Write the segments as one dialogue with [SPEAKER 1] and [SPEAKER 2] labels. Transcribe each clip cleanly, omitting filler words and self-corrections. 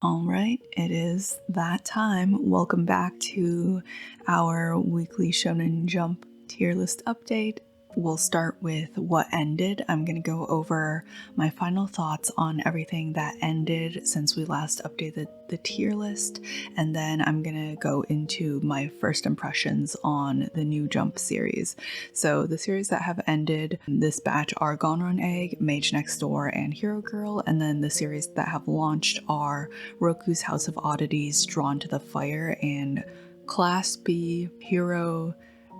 [SPEAKER 1] All right, it is that time. Welcome back to our weekly Shonen Jump tier list update. We'll start with what ended. I'm going to go over my final thoughts on everything that ended since we last updated the tier list, and then I'm going to go into my first impressions on the new Jump series. So the series that have ended this batch are Gonron Egg, Mage Next Door, and Hero Girl, and then the series that have launched are Roku's House of Oddities, Drawn to the Fire, and Class B Hero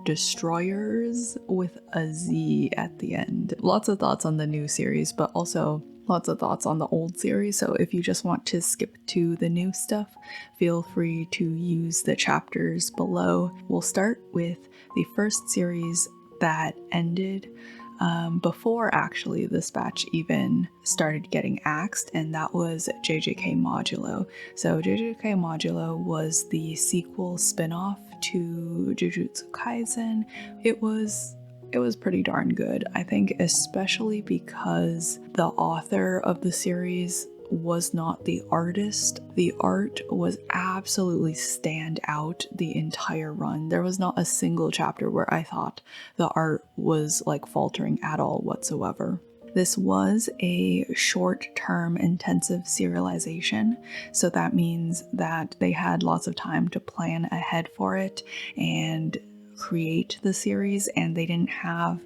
[SPEAKER 1] Destroyerz with a Z at the end. Lots of thoughts on the new series, but also lots of thoughts on the old series. So if you just want to skip to the new stuff, feel free to use the chapters below. We'll start with the first series that ended before actually this batch even started getting axed, and that was JJK Modulo. So JJK Modulo was the sequel spin-off to Jujutsu Kaisen. It was pretty darn good, I think, especially because the author of the series was not the artist. The art was absolutely stand out the entire run. There was not a single chapter where I thought the art was like faltering at all whatsoever. This was a short-term intensive serialization, so that means that they had lots of time to plan ahead for it and create the series, and they didn't have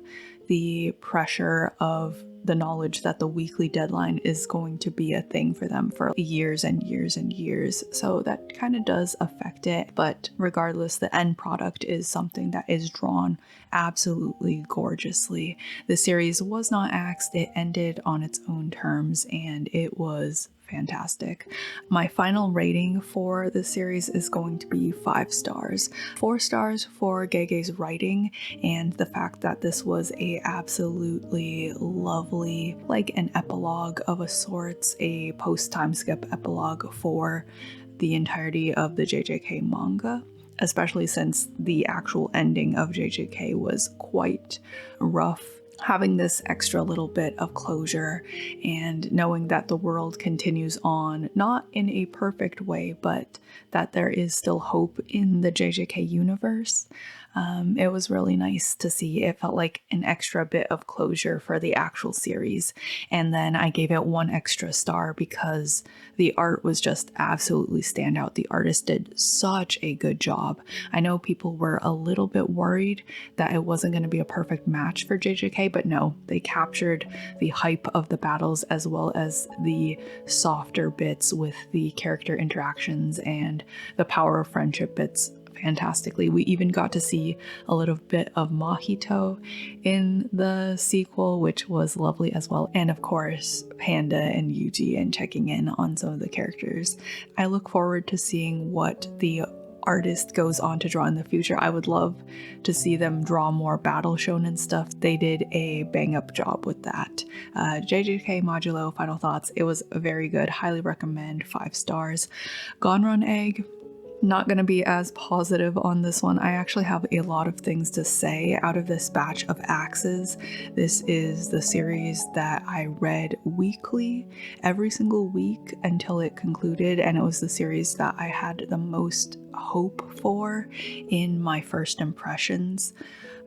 [SPEAKER 1] the pressure of the knowledge that the weekly deadline is going to be a thing for them for years and years and years. So that kind of does affect it, but regardless, the end product is something that is drawn absolutely gorgeously. The series was not axed, it ended on its own terms, and it was fantastic. My final rating for the series is going to be 5 stars. 4 stars for Gege's writing and the fact that this was a absolutely lovely, like an epilogue of a sorts, a post-time skip epilogue for the entirety of the JJK manga, especially since the actual ending of JJK was quite rough. Having this extra little bit of closure and knowing that the world continues on, not in a perfect way, but that there is still hope in the JJK universe. It was really nice to see. It felt like an extra bit of closure for the actual series. And then I gave it 1 extra star because the art was just absolutely standout. The artist did such a good job. I know people were a little bit worried that it wasn't going to be a perfect match for JJK, but no, they captured the hype of the battles as well as the softer bits with the character interactions and the power of friendship bits fantastically. We even got to see a little bit of Mahito in the sequel, which was lovely as well. And of course, Panda and Yuji, and checking in on some of the characters. I look forward to seeing what the artist goes on to draw in the future. I would love to see them draw more battle shonen stuff. They did a bang up job with that. JJK Modulo, final thoughts. It was very good. Highly recommend. 5 stars. Gonron Egg. Not going to be as positive on this one. I actually have a lot of things to say out of this batch of axes. This is the series that I read weekly, every single week until it concluded, and it was the series that I had the most hope for in my first impressions.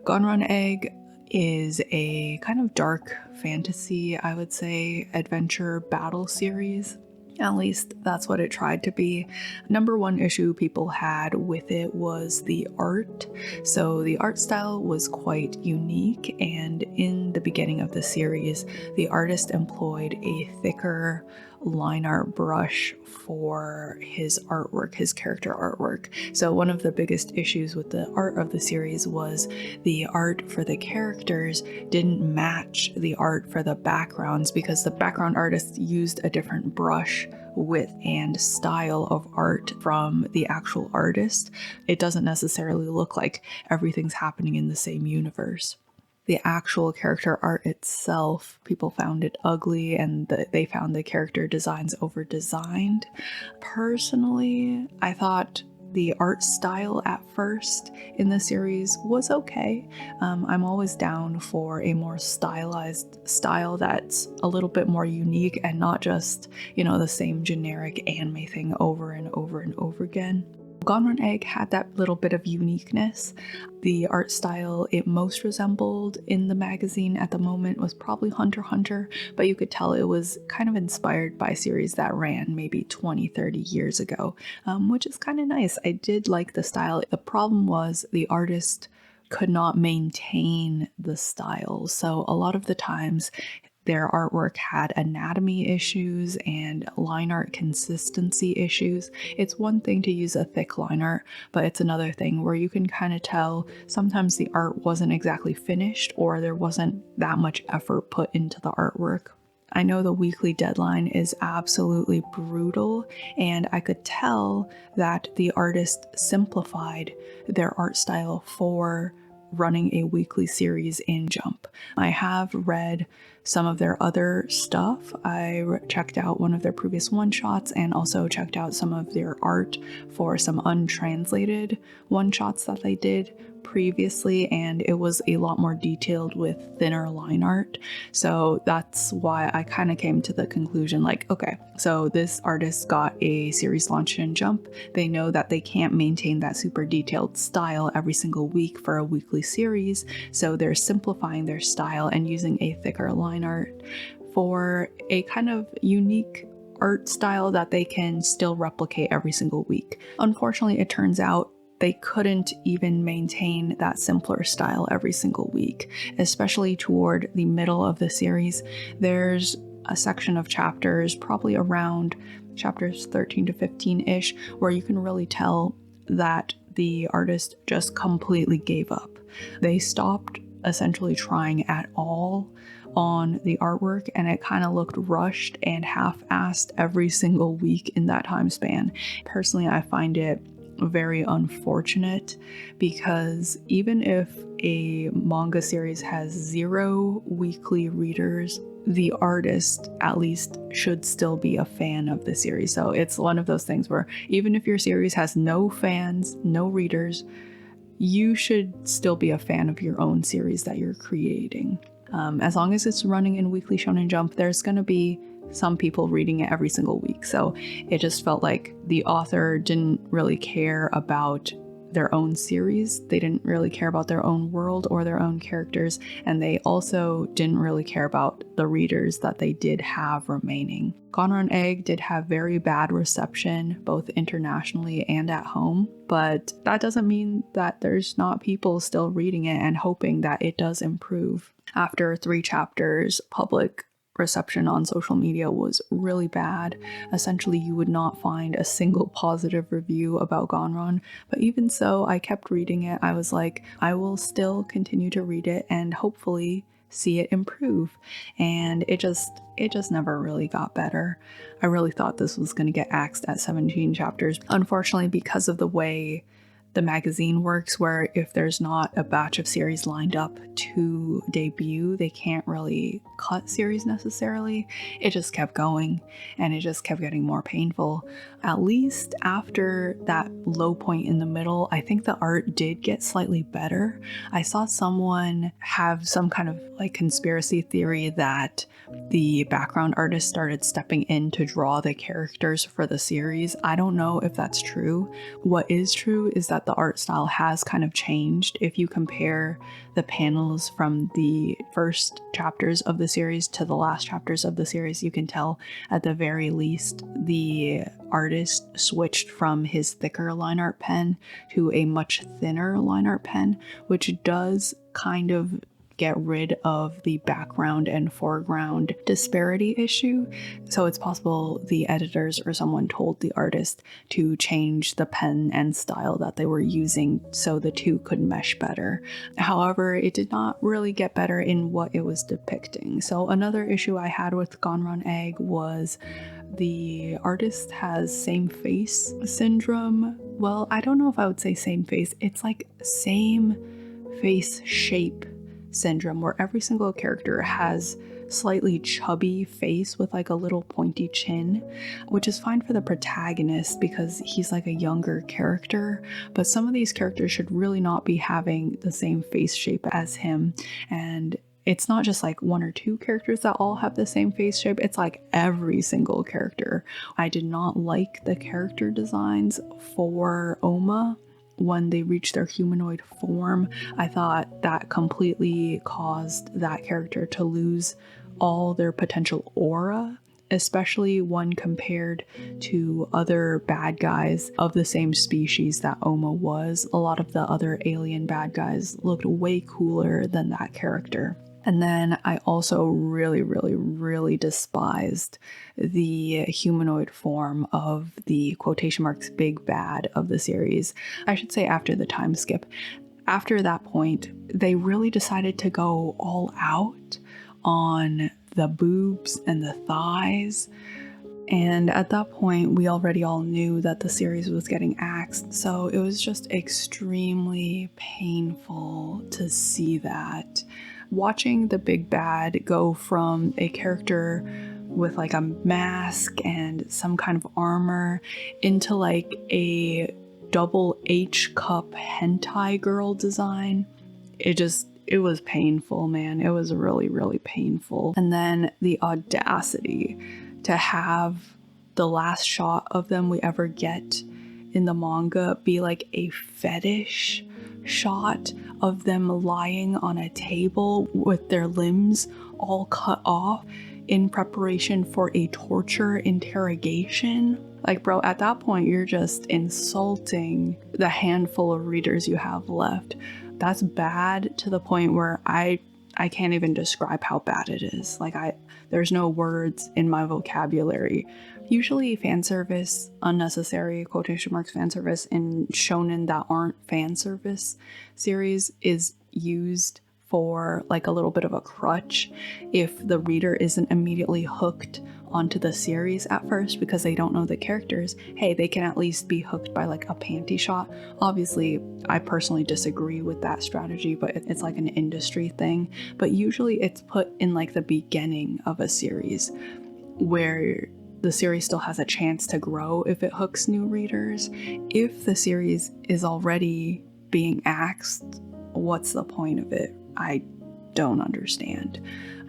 [SPEAKER 1] Gonron Egg is a kind of dark fantasy, I would say, adventure battle series. At least that's what it tried to be. Number one issue people had with it was the art. So the art style was quite unique, and in the beginning of the series, the artist employed a thicker line art brush for his artwork, his character artwork. So one of the biggest issues with the art of the series was the art for the characters didn't match the art for the backgrounds because the background artist used a different brush width and style of art from the actual artist. It doesn't necessarily look like everything's happening in the same universe. The actual character art itself, people found it ugly, and they found the character designs over-designed. Personally, I thought The art style at first in the series was okay. I'm always down for a more stylized style that's a little bit more unique and not just, the same generic anime thing over and over and over again. Gonron Egg had that little bit of uniqueness. The art style it most resembled in the magazine at the moment was probably Hunter x Hunter, but you could tell it was kind of inspired by a series that ran maybe 20-30 years ago, which is kind of nice. I did like the style. The problem was the artist could not maintain the style, so a lot of the times their artwork had anatomy issues and line art consistency issues. It's one thing to use a thick line art, but it's another thing where you can kind of tell sometimes the art wasn't exactly finished or there wasn't that much effort put into the artwork. I know the weekly deadline is absolutely brutal, and I could tell that the artist simplified their art style for running a weekly series in Jump. I have read some of their other stuff. I checked out one of their previous one-shots and also checked out some of their art for some untranslated one-shots that they did previously, and it was a lot more detailed with thinner line art. So that's why I kind of came to the conclusion like, okay, so this artist got a series launched in Jump. They know that they can't maintain that super detailed style every single week for a weekly series, so they're simplifying their style and using a thicker line art for a kind of unique art style that they can still replicate every single week. Unfortunately, it turns out they couldn't even maintain that simpler style every single week, especially toward the middle of the series. There's a section of chapters, probably around chapters 13 to 15-ish, where you can really tell that the artist just completely gave up. They stopped essentially trying at all on the artwork, and it kind of looked rushed and half-assed every single week in that time span. Personally, I find it very unfortunate because even if a manga series has 0 weekly readers, the artist at least should still be a fan of the series. So it's one of those things where even if your series has no fans, no readers, you should still be a fan of your own series that you're creating. As long as it's running in Weekly Shonen Jump, there's going to be some people reading it every single week. So it just felt like the author didn't really care about their own series. They didn't really care about their own world or their own characters. And they also didn't really care about the readers that they did have remaining. Gonron Egg did have very bad reception, both internationally and at home. But that doesn't mean that there's not people still reading it and hoping that it does improve. After 3 chapters, public reception on social media was really bad. Essentially, you would not find a single positive review about Gonron, but even so, I kept reading it. I was like, I will still continue to read it and hopefully see it improve. And it just never really got better. I really thought this was going to get axed at 17 chapters. Unfortunately, because of the way the magazine works, where if there's not a batch of series lined up to debut, they can't really cut series necessarily. It just kept going and it just kept getting more painful. At least after that low point in the middle, I think the art did get slightly better. I saw someone have some kind of like conspiracy theory that the background artist started stepping in to draw the characters for the series. I don't know if that's true. What is true is that the art style has kind of changed. If you compare the panels from the first chapters of the series to the last chapters of the series, you can tell at the very least the artist switched from his thicker line art pen to a much thinner line art pen, which does kind of get rid of the background and foreground disparity issue. So it's possible the editors or someone told the artist to change the pen and style that they were using so the two could mesh better. However, it did not really get better in what it was depicting. So another issue I had with Gonron Egg was the artist has same face syndrome. Well, I don't know if I would say same face. It's like same face shape syndrome, where every single character has slightly chubby face with like a little pointy chin, which is fine for the protagonist because he's like a younger character, but some of these characters should really not be having the same face shape as him. And it's not just like one or two characters that all have the same face shape, it's like every single character. I did not like the character designs for Oma when they reach their humanoid form. I thought that completely caused that character to lose all their potential aura, especially when compared to other bad guys of the same species that Oma was. A lot of the other alien bad guys looked way cooler than that character. And then I also really despised the humanoid form of the quotation marks big bad of the series. I should say after the time skip. After that point, they really decided to go all out on the boobs and the thighs. And at that point, we already all knew that the series was getting axed, so it was just extremely painful to see that. Watching the big bad go from a character with like a mask and some kind of armor into like a double H cup hentai girl design, it was painful, man. It was really painful. And then the audacity to have the last shot of them we ever get in the manga be like a fetish shot of them lying on a table with their limbs all cut off in preparation for a torture interrogation. Like, bro, at that point, you're just insulting the handful of readers you have left. That's bad to the point where I can't even describe how bad it is. Like, there's no words in my vocabulary. Usually fan service, unnecessary quotation marks fan service in shonen that aren't fan service series is used for like a little bit of a crutch if the reader isn't immediately hooked onto the series at first because they don't know the characters. Hey, they can at least be hooked by like a panty shot. Obviously, I personally disagree with that strategy, but it's like an industry thing. But usually it's put in like the beginning of a series where the series still has a chance to grow if it hooks new readers. If the series is already being axed, what's the point of it? I don't understand.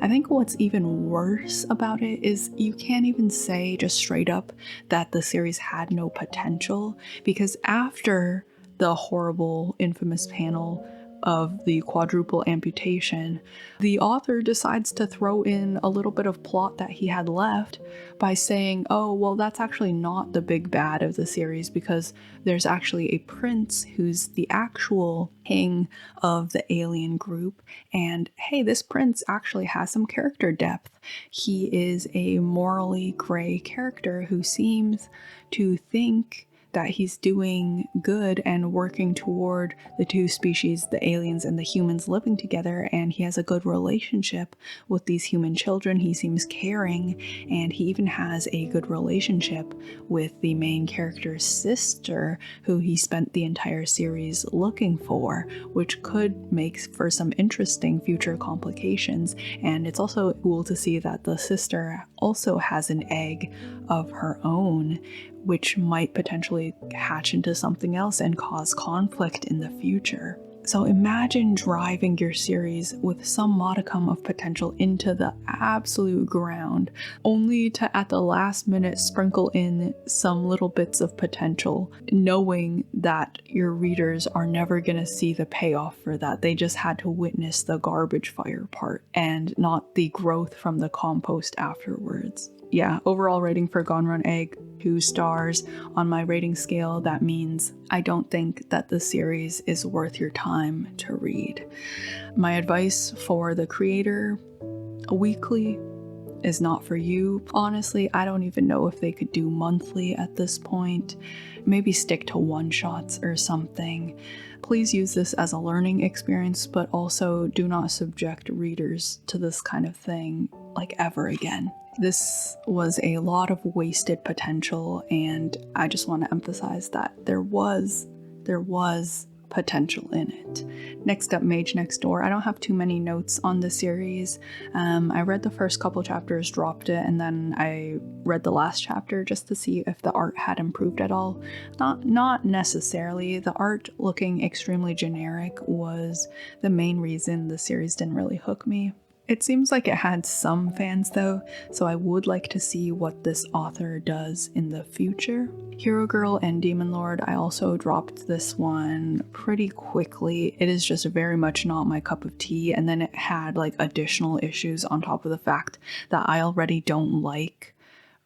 [SPEAKER 1] I think what's even worse about it is you can't even say just straight up that the series had no potential, because after the horrible, infamous panel of the quadruple amputation, the author decides to throw in a little bit of plot that he had left by saying, oh, well, that's actually not the big bad of the series because there's actually a prince who's the actual king of the alien group. And hey, this prince actually has some character depth. He is a morally gray character who seems to think that he's doing good and working toward the two species, the aliens and the humans, living together, and he has a good relationship with these human children. He seems caring, and he even has a good relationship with the main character's sister, who he spent the entire series looking for, which could make for some interesting future complications. And it's also cool to see that the sister also has an egg of her own, which might potentially hatch into something else and cause conflict in the future. So imagine driving your series with some modicum of potential into the absolute ground, only to at the last minute sprinkle in some little bits of potential, knowing that your readers are never going to see the payoff for that. They just had to witness the garbage fire part and not the growth from the compost afterwards. Yeah, overall rating for Gonron Egg, 2 stars. On my rating scale, that means I don't think that the series is worth your time to read. My advice for the creator, a weekly is not for you. Honestly, I don't even know if they could do monthly at this point. Maybe stick to one-shots or something. Please use this as a learning experience, but also do not subject readers to this kind of thing like ever again. This was a lot of wasted potential, and I just want to emphasize that there was potential in it. Next up, Mage Next Door. I don't have too many notes on the series. I read the first couple chapters, dropped it, and then I read the last chapter just to see if the art had improved at all. Not necessarily. The art looking extremely generic was the main reason the series didn't really hook me. It seems like it had some fans though, so I would like to see what this author does in the future. Hero Girl and Demon Lord, I also dropped this one pretty quickly. It is just very much not my cup of tea, and then it had like additional issues on top of the fact that I already don't like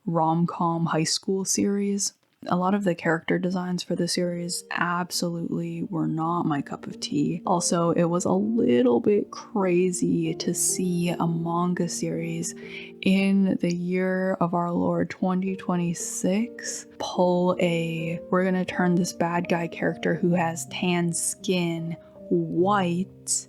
[SPEAKER 1] rom-com high school series. A lot of the character designs for the series absolutely were not my cup of tea. Also, it was a little bit crazy to see a manga series in the year of our Lord 2026 pull we're gonna turn this bad guy character who has tan skin white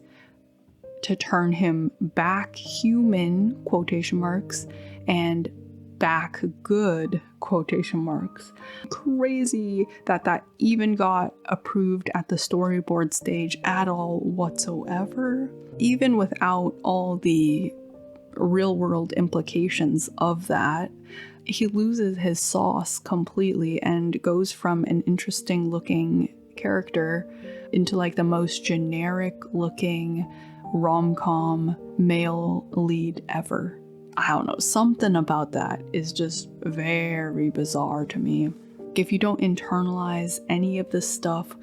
[SPEAKER 1] to turn him back human, quotation marks, and back good, quotation marks. Crazy that even got approved at the storyboard stage at all whatsoever, even without all the real world implications of that. He loses his sauce completely and goes from an interesting looking character into like the most generic looking rom-com male lead ever. I don't know, something about that is just very bizarre to me. If you don't internalize any of the stuff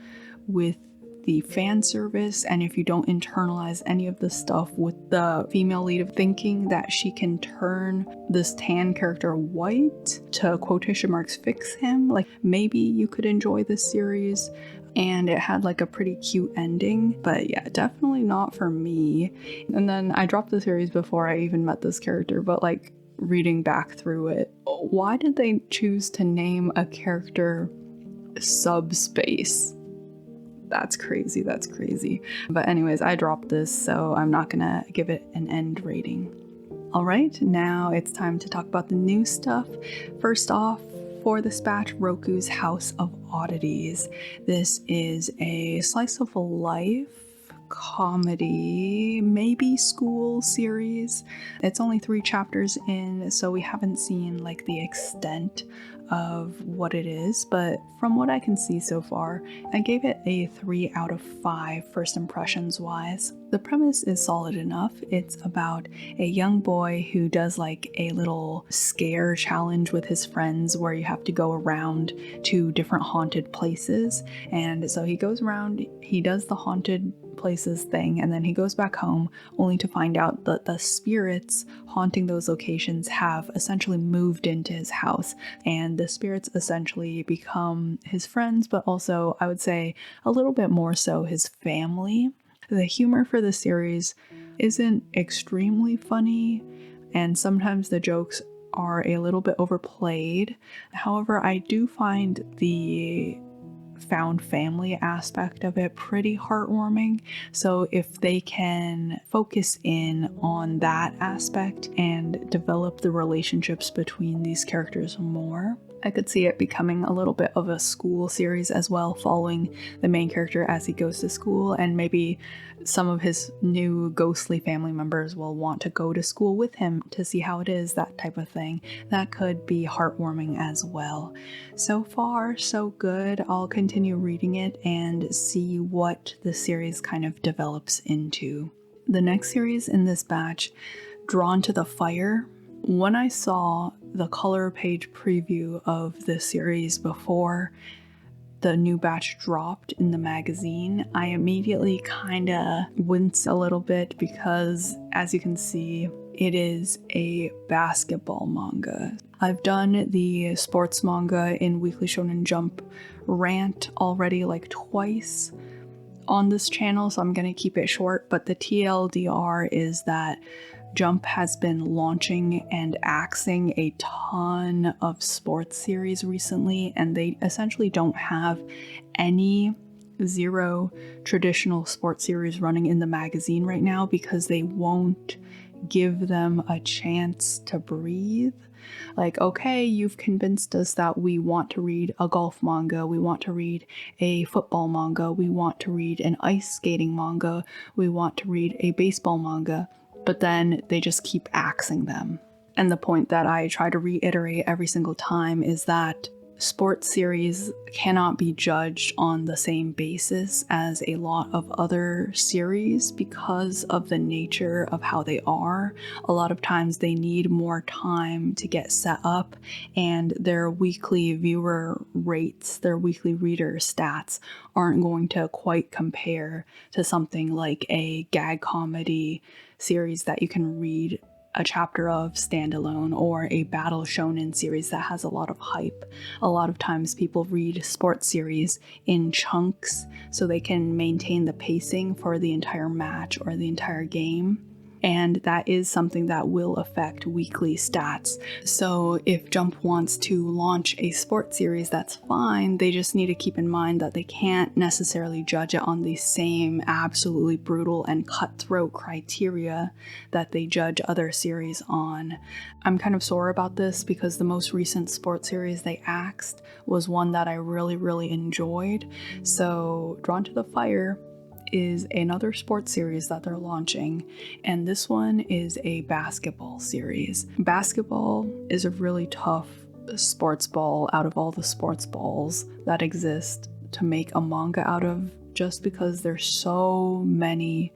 [SPEAKER 1] with the fan service, and if you don't internalize any of the stuff with the female lead of thinking that she can turn this tan character white to quotation marks fix him, like maybe you could enjoy this series. And it had like a pretty cute ending, but yeah, definitely not for me. And then I dropped the series before I even met this character, but like reading back through it, why did they choose to name a character Subspace? That's crazy, that's crazy. But anyways, I dropped this, so I'm not gonna give it an end rating. All right, now it's time to talk about the new stuff. First off, for this batch, Roku's House of Oddities. This is a slice of life comedy, maybe school series. It's only 3 chapters in, so we haven't seen like the extent of what it is, but from what I can see so far, I gave it a 3 out of 5 first impressions wise. The premise is solid enough. It's about a young boy who does like a little scare challenge with his friends where you have to go around to different haunted places, and so he goes around, he does the haunted places thing, and then he goes back home only to find out that the spirits haunting those locations have essentially moved into his house, and the spirits essentially become his friends, but also I would say a little bit more so his family. The humor for the series isn't extremely funny, and sometimes the jokes are a little bit overplayed. However, I do find the found family aspect of it pretty heartwarming, so if they can focus in on that aspect and develop the relationships between these characters more, I could see it becoming a little bit of a school series as well, following the main character as he goes to school, and maybe some of his new ghostly family members will want to go to school with him to see how it is, that type of thing. That could be heartwarming as well. So far, so good. I'll continue reading it and see what the series kind of develops into. The next series in this batch, Drawn to the Fire. When I saw the color page preview of this series before the new batch dropped in the magazine, I immediately kind of winced a little bit because, as you can see, it is a basketball manga. I've done the sports manga in Weekly Shounen Jump rant already like twice on this channel, so I'm going to keep it short, but the TLDR is that Jump has been launching and axing a ton of sports series recently, and they essentially don't have zero traditional sports series running in the magazine right now because they won't give them a chance to breathe. Like, okay, you've convinced us that we want to read a golf manga, we want to read a football manga, we want to read an ice skating manga, we want to read a baseball manga, but then they just keep axing them. And the point that I try to reiterate every single time is that sports series cannot be judged on the same basis as a lot of other series because of the nature of how they are. A lot of times they need more time to get set up, and their weekly viewer rates, their weekly reader stats aren't going to quite compare to something like a gag comedy series that you can read a chapter of standalone, or a battle shonen series that has a lot of hype. A lot of times people read sports series in chunks so they can maintain the pacing for the entire match or the entire game. And that is something that will affect weekly stats. So if Jump wants to launch a sports series, that's fine. They just need to keep in mind that they can't necessarily judge it on the same absolutely brutal and cutthroat criteria that they judge other series on. I'm kind of sore about this because the most recent sports series they axed was one that I really enjoyed. So Drawn to the Fire is another sports series that they're launching, and this one is a basketball series. Basketball is a really tough sports ball out of all the sports balls that exist to make a manga out of, just because there's so many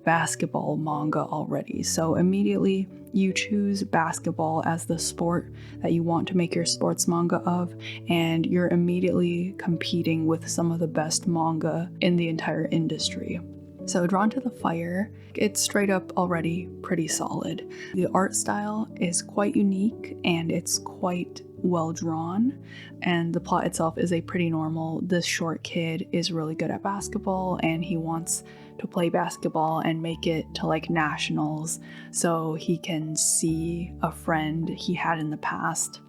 [SPEAKER 1] basketball manga already. So immediately you choose basketball as the sport that you want to make your sports manga of, and you're immediately competing with some of the best manga in the entire industry. So Drawn to the Fire, it's straight up already pretty solid. The art style is quite unique and it's quite well drawn, and the plot itself is a pretty normal, this short kid is really good at basketball and he wants to play basketball and make it to like nationals so he can see a friend he had in the past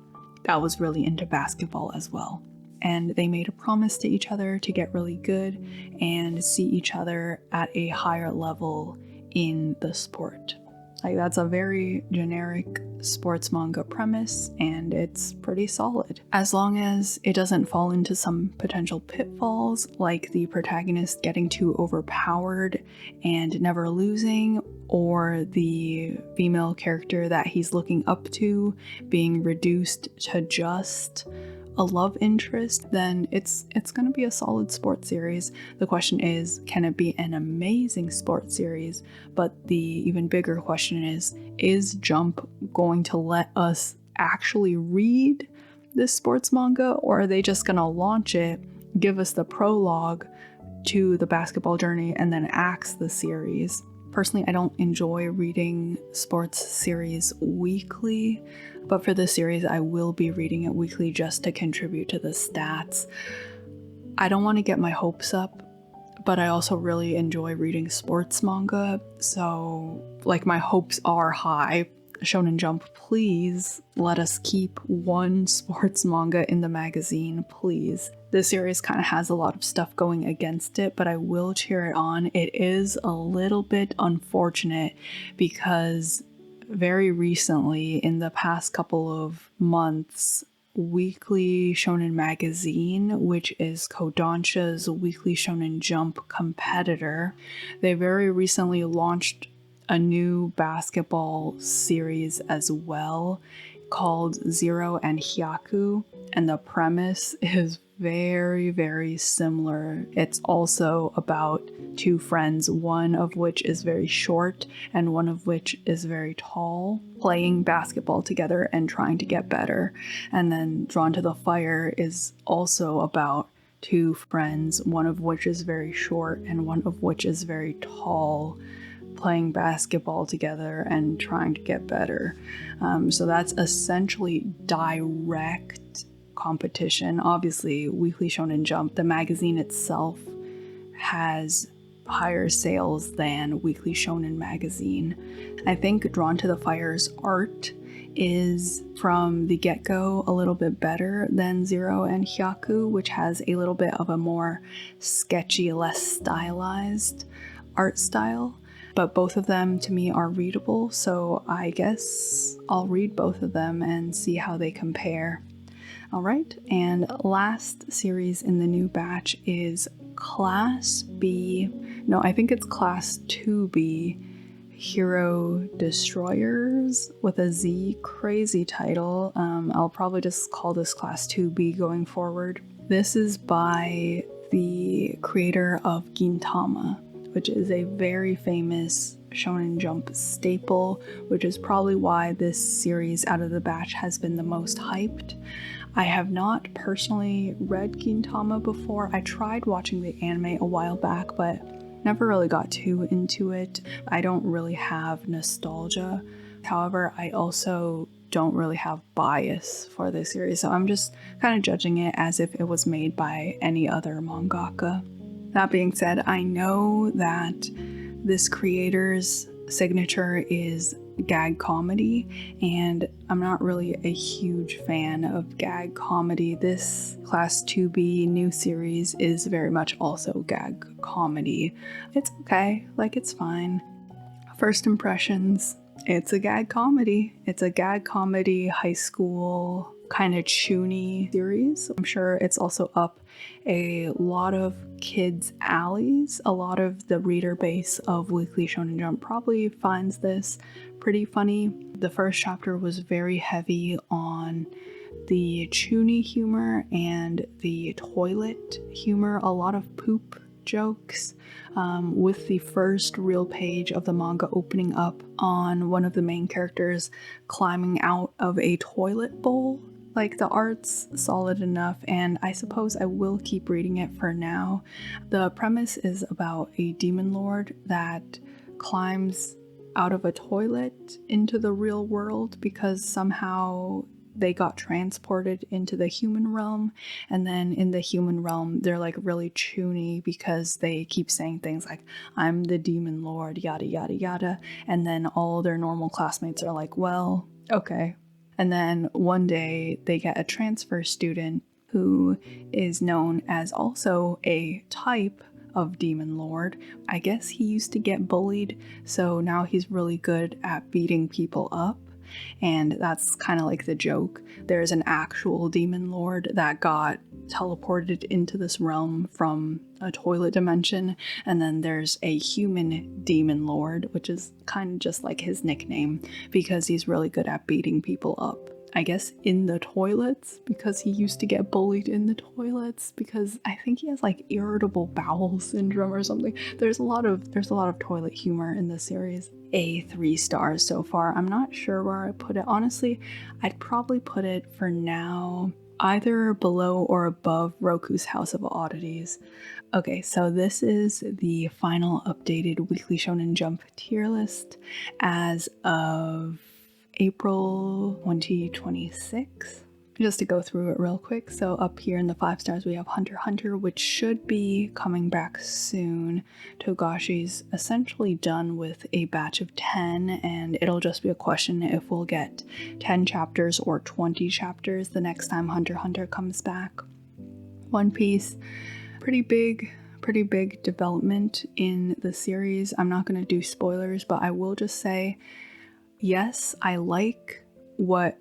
[SPEAKER 1] that was really into basketball as well. And they made a promise to each other to get really good and see each other at a higher level in the sport. Like, that's a very generic sports manga premise, and it's pretty solid. As long as it doesn't fall into some potential pitfalls, like the protagonist getting too overpowered and never losing, or the female character that he's looking up to being reduced to just a love interest, then it's going to be a solid sports series. The question is, can it be an amazing sports series? But the even bigger question is Jump going to let us actually read this sports manga, or are they just going to launch it, give us the prologue to the basketball journey, and then axe the series? Personally, I don't enjoy reading sports series weekly, but for this series, I will be reading it weekly just to contribute to the stats. I don't want to get my hopes up, but I also really enjoy reading sports manga, so like my hopes are high. Shonen Jump, please let us keep one sports manga in the magazine, please. This series kind of has a lot of stuff going against it, but I will cheer it on. It is a little bit unfortunate because very recently, in the past couple of months, Weekly Shonen Magazine, which is Kodansha's Weekly Shonen Jump competitor, they very recently launched a new basketball series as well called Zero and Hyaku, and the premise is very similar. It's also about two friends, one of which is very short and one of which is very tall, playing basketball together and trying to get better. And then Drawn to the Fire is also about two friends, one of which is very short and one of which is very tall, playing basketball together and trying to get better. So that's essentially direct competition. Obviously, Weekly Shonen Jump, the magazine itself, has higher sales than Weekly Shonen Magazine. I think Drawn to the Fire's art is from the get-go a little bit better than Zero and Hyaku, which has a little bit of a more sketchy, less stylized art style. but both of them to me are readable, so I guess I'll read both of them and see how they compare. Alright, and last series in the new batch is Class B, no, I think it's Class 2B, Hero Destroyerz with a Z, crazy title. I'll probably just call this Class 2B going forward. This is by the creator of Gintama, which is a very famous Shonen Jump staple, which is probably why this series out of the batch has been the most hyped. I have not personally read Gintama before. I tried watching the anime a while back, but never really got too into it. I don't really have nostalgia. However, I also don't really have bias for this series, so I'm just kind of judging it as if it was made by any other mangaka. That being said, I know that this creator's signature is gag comedy, and I'm not really a huge fan of gag comedy. This Class 2B new series is very much also gag comedy. It's okay, like it's fine. First impressions, it's a gag comedy. It's a gag comedy high school kind of chuny series. I'm sure it's also up a lot of kids' alleys. A lot of the reader base of Weekly Shonen Jump probably finds this pretty funny. The first chapter was very heavy on the chuny humor and the toilet humor, a lot of poop jokes, with the first real page of the manga opening up on one of the main characters climbing out of a toilet bowl. Like, the art's solid enough, and I suppose I will keep reading it for now. The premise is about a demon lord that climbs out of a toilet into the real world because somehow they got transported into the human realm, and then in the human realm they're like really chuny because they keep saying things like, I'm the demon lord, yada yada yada, and then all their normal classmates are like, well, okay. And then one day they get a transfer student who is known as also a type of demon lord. I guess he used to get bullied, so now he's really good at beating people up. And that's kind of like the joke. There's an actual demon lord that got teleported into this realm from a toilet dimension, and then there's a human demon lord, which is kind of just like his nickname because he's really good at beating people up. I guess in the toilets, because he used to get bullied in the toilets, because I think he has like irritable bowel syndrome or something. There's a lot of toilet humor in this series. 3 stars so far. I'm not sure where I put it. Honestly, I'd probably put it for now either below or above Roku's House of Oddities. Okay, so this is the final updated Weekly Shonen Jump tier list as of April 2026. Just to go through it real quick, so up here in the 5 stars we have Hunter x Hunter, which should be coming back soon. Togashi's essentially done with a batch of 10, and it'll just be a question if we'll get 10 chapters or 20 chapters the next time Hunter x Hunter comes back. One Piece, pretty big development in the series. I'm not going to do spoilers, but I will just say, yes, I like what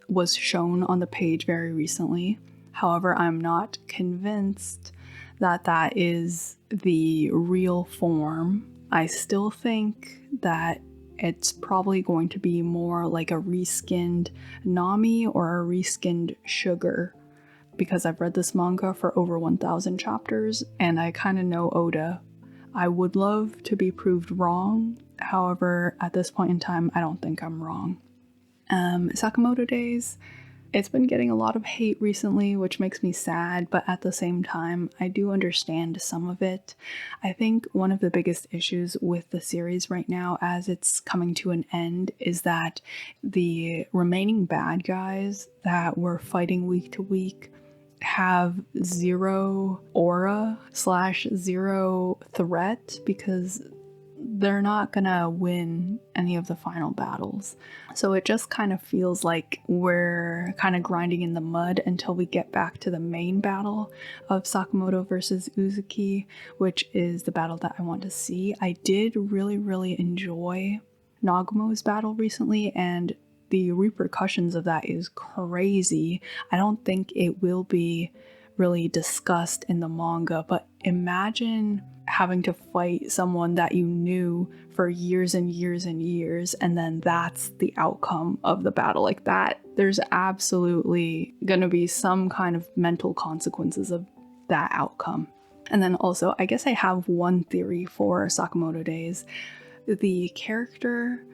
[SPEAKER 1] was shown on the page very recently. However, I'm not convinced that that is the real form. I still think that it's probably going to be more like a reskinned Nami or a reskinned Sugar, because I've read this manga for over 1,000 chapters and I kind of know Oda. I would love to be proved wrong. However, at this point in time, I don't think I'm wrong. Sakamoto Days, it's been getting a lot of hate recently, which makes me sad, but at the same time, I do understand some of it. I think one of the biggest issues with the series right now, as it's coming to an end, is that the remaining bad guys that we're fighting week to week have zero aura / zero threat, because they're not gonna win any of the final battles. So it just kind of feels like we're kind of grinding in the mud until we get back to the main battle of Sakamoto versus Uzuki, which is the battle that I want to see. I did really enjoy Nagumo's battle recently, and the repercussions of that is crazy. I don't think it will be really discussed in the manga, but imagine having to fight someone that you knew for years and years and years, and then that's the outcome of the battle. Like that, there's absolutely gonna be some kind of mental consequences of that outcome. And then also, I guess I have one theory for Sakamoto Days. The character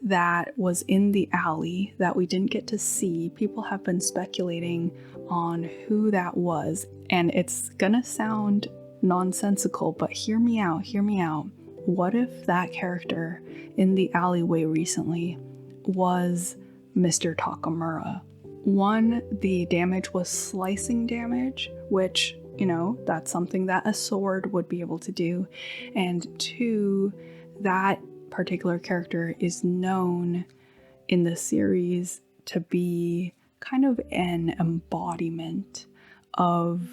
[SPEAKER 1] that was in the alley that we didn't get to see, people have been speculating on who that was, and it's gonna sound nonsensical, but hear me out. What if that character in the alleyway recently was Mr. Takamura? One, the damage was slicing damage, which, you know, that's something that a sword would be able to do. And two, that particular character is known in the series to be kind of an embodiment of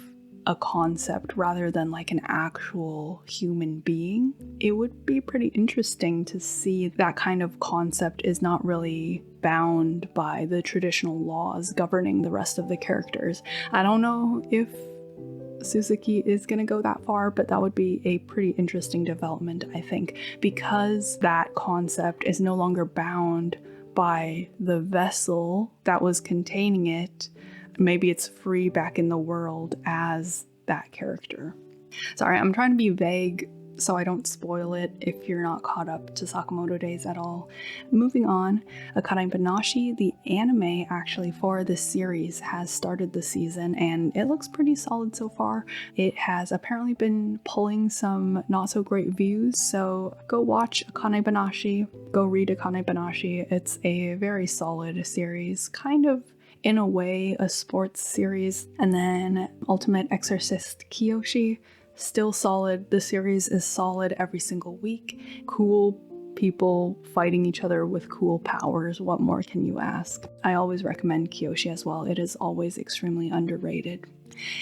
[SPEAKER 1] a concept rather than like an actual human being. It would be pretty interesting to see that kind of concept is not really bound by the traditional laws governing the rest of the characters. I don't know if Suzuki is going to go that far, but that would be a pretty interesting development, I think, because that concept is no longer bound by the vessel that was containing it. Maybe it's free back in the world as that character. Sorry, I'm trying to be vague so I don't spoil it if you're not caught up to Sakamoto Days at all. Moving on, Akane Banashi, the anime actually for this series, has started the season and it looks pretty solid so far. It has apparently been pulling some not so great views, so go watch Akane Banashi, go read Akane Banashi. It's a very solid series, kind of in a way a sports series. And then Ultimate Exorcist Kiyoshi, still solid. The series is solid every single week. Cool people fighting each other with cool powers. What more can you ask? I always recommend Kiyoshi as well. It is always extremely underrated.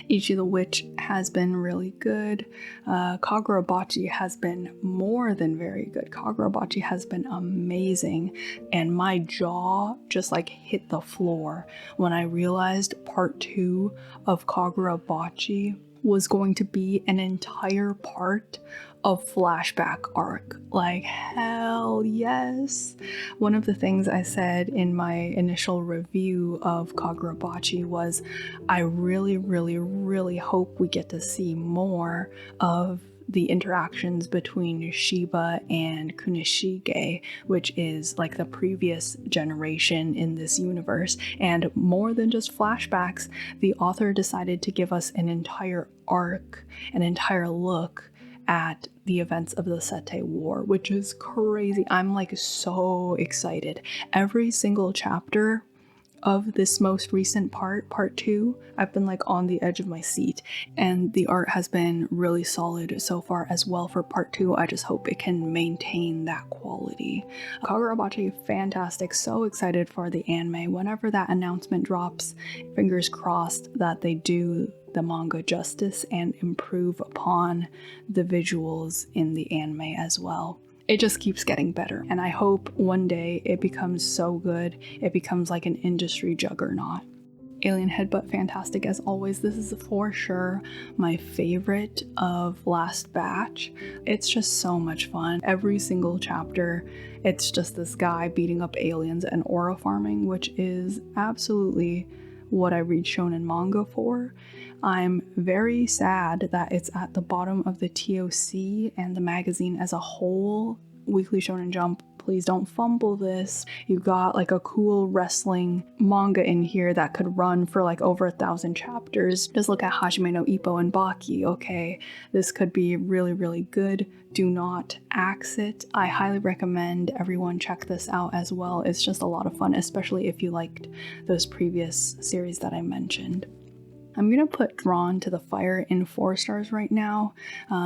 [SPEAKER 1] Ichi the Witch has been really good. Kagurabachi has been more than very good. Kagurabachi has been amazing, and my jaw just like hit the floor when I realized part 2 of Kagurabachi was going to be an entire part of flashback arc. Like, hell yes. One of the things I said in my initial review of Kagurabachi was I really hope we get to see more of the interactions between Shiba and Kunishige, which is like the previous generation in this universe. And more than just flashbacks, the author decided to give us an entire arc, an entire look at the events of the Sete War, which is crazy. I'm like so excited. Every single chapter of this most recent part 2, I've been like on the edge of my seat, and the art has been really solid so far as well for part 2. I just hope it can maintain that quality. Kagurabachi, fantastic. So excited for the anime. Whenever that announcement drops, fingers crossed that they do the manga justice and improve upon the visuals in the anime as well. It just keeps getting better, and I hope one day it becomes so good, it becomes like an industry juggernaut. Alien Headbutt, fantastic as always. This is for sure my favorite of last batch. It's just so much fun. Every single chapter, it's just this guy beating up aliens and aura farming, which is absolutely what I read shonen manga for. I'm very sad that it's at the bottom of the TOC and the magazine as a whole. Weekly Shonen Jump, please don't fumble this. You got like a cool wrestling manga in here that could run for like over 1,000 chapters. Just look at Hajime no Ippo and Baki, okay? This could be really good. Do not axe it. I highly recommend everyone check this out as well. It's just a lot of fun, especially if you liked those previous series that I mentioned. I'm gonna put Drawn to the Fire in 4 stars right now.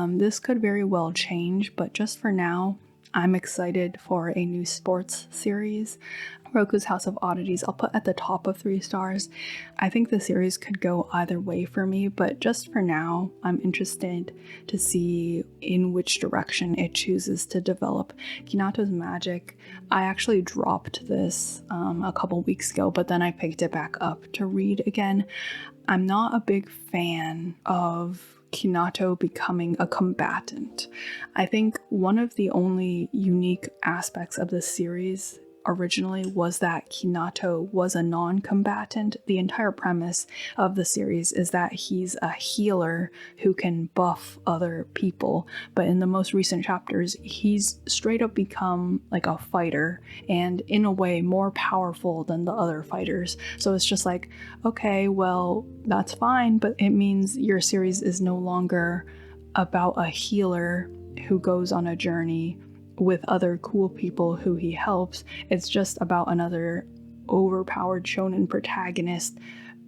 [SPEAKER 1] This could very well change, but just for now, I'm excited for a new sports series. Roku's House of Oddities, I'll put at the top of 3 stars. I think the series could go either way for me, but just for now, I'm interested to see in which direction it chooses to develop. Hinata's Magic, I actually dropped this a couple weeks ago, but then I picked it back up to read again. I'm not a big fan of Kinato becoming a combatant. I think one of the only unique aspects of this series originally was that Kinato was a non-combatant. The entire premise of the series is that he's a healer who can buff other people, but in the most recent chapters he's straight up become like a fighter, and in a way more powerful than the other fighters. So it's just like, okay, well, that's fine, but it means your series is no longer about a healer who goes on a journey with other cool people who he helps. It's just about another overpowered shonen protagonist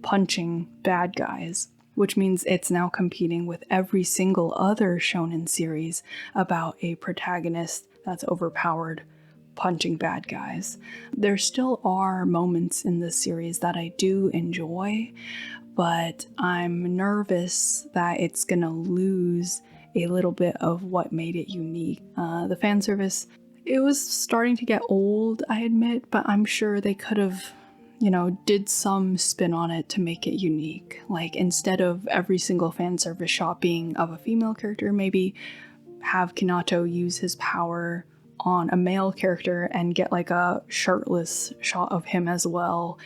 [SPEAKER 1] punching bad guys, which means it's now competing with every single other shonen series about a protagonist that's overpowered punching bad guys. There still are moments in this series that I do enjoy, but I'm nervous that it's gonna lose a little bit of what made it unique. The fan service, it was starting to get old, I admit, but I'm sure they could have, did some spin on it to make it unique. Like, instead of every single fan service shot being of a female character, maybe have Kinato use his power on a male character and get like a shirtless shot of him as well,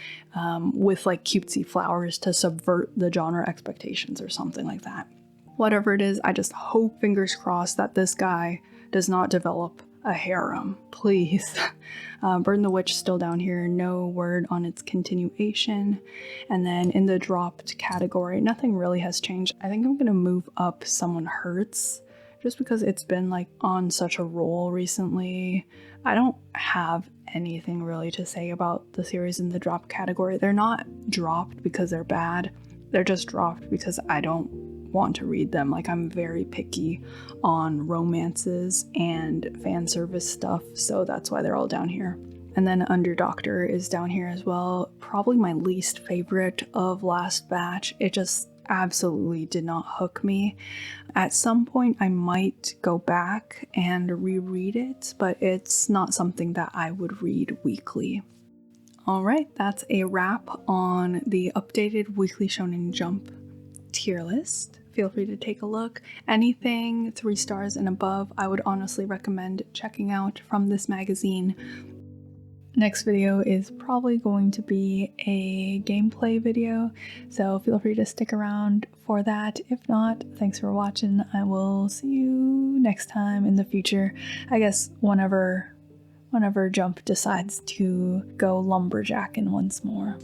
[SPEAKER 1] with like cutesy flowers to subvert the genre expectations or something like that. Whatever it is, I just hope, fingers crossed, that this guy does not develop a harem, please. Burn the Witch still down here, no word on its continuation. And then in the dropped category, nothing really has changed. I think I'm gonna move up Someone Hurts, just because it's been like on such a roll recently. I don't have anything really to say about the series in the drop category. They're not dropped because they're bad, they're just dropped because I don't want to read them. Like, I'm very picky on romances and fan service stuff, so that's why they're all down here. And then Under Doctor is down here as well. Probably my least favorite of last batch. It just absolutely did not hook me. At some point I might go back and reread it, but it's not something that I would read weekly. Alright, that's a wrap on the updated Weekly Shonen Jump tier list. Feel free to take a look. Anything 3 stars and above, I would honestly recommend checking out from this magazine. Next video is probably going to be a gameplay video, so feel free to stick around for that. If not, thanks for watching. I will see you next time in the future. I guess whenever Jump decides to go lumberjacking once more.